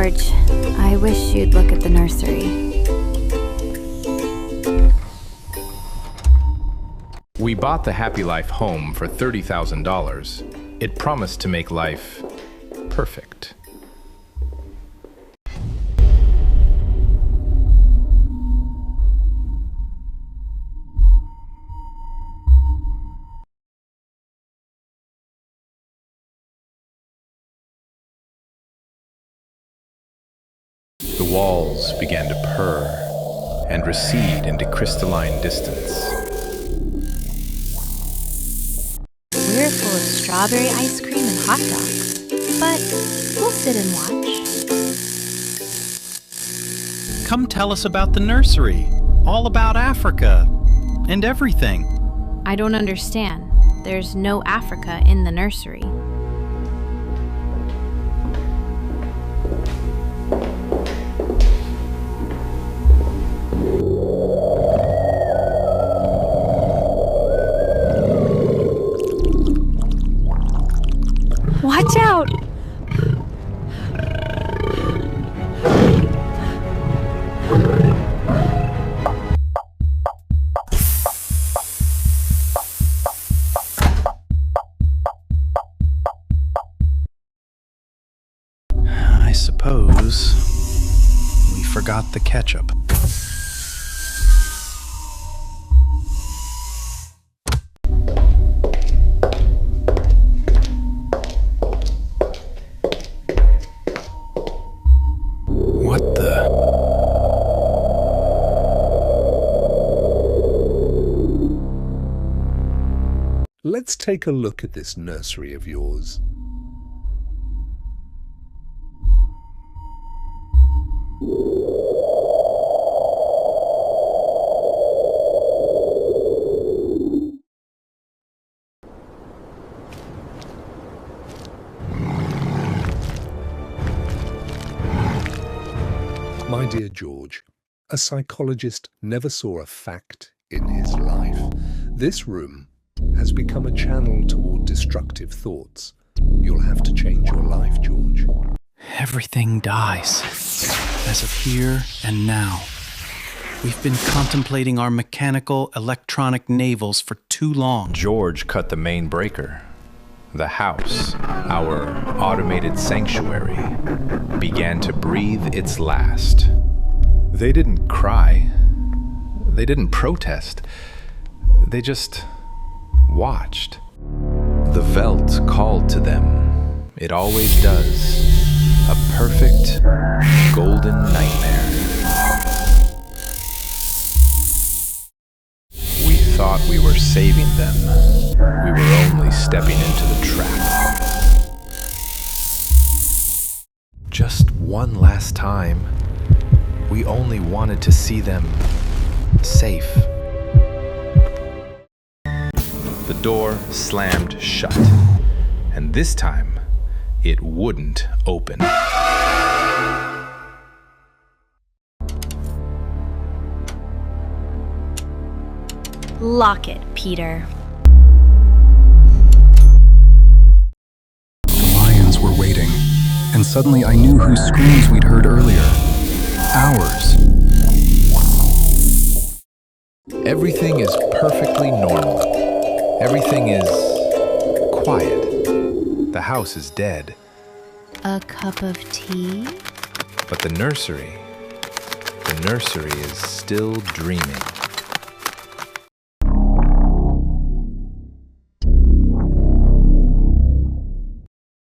George. I wish you'd look at the nursery. We bought the Happylife Home for $30,000. It promised to make life perfect. The walls began to purr and recede into crystalline distance. We're full of strawberry ice cream and hot dogs, but we'll sit and watch. Come tell us about the nursery, all about Africa, and everything. I don't understand. There's no Africa in the nursery. Watch out! I suppose we forgot the ketchup. What the? Let's take a look at this nursery of yours. My dear George, a psychologist never saw a fact in his life. This room has become a channel toward destructive thoughts. You'll have to change your life, George. Everything dies, as of here and now. We've been contemplating our mechanical electronic navels for too long. George cut the main breaker. The house, our automated sanctuary, began to breathe its last. They didn't cry. They didn't protest. They just watched. The Veldt called to them. It always does. A perfect, golden nightmare. We thought we were saving them. We were only stepping into the trap. Just one last time. We only wanted to see them safe. The door slammed shut, and this time it wouldn't open. Lock it, Peter. The lions were waiting, and suddenly I knew whose screams we'd heard earlier. Ours. Everything is perfectly normal. Everything is quiet. The house is dead. A cup of tea? But the nursery is still dreaming.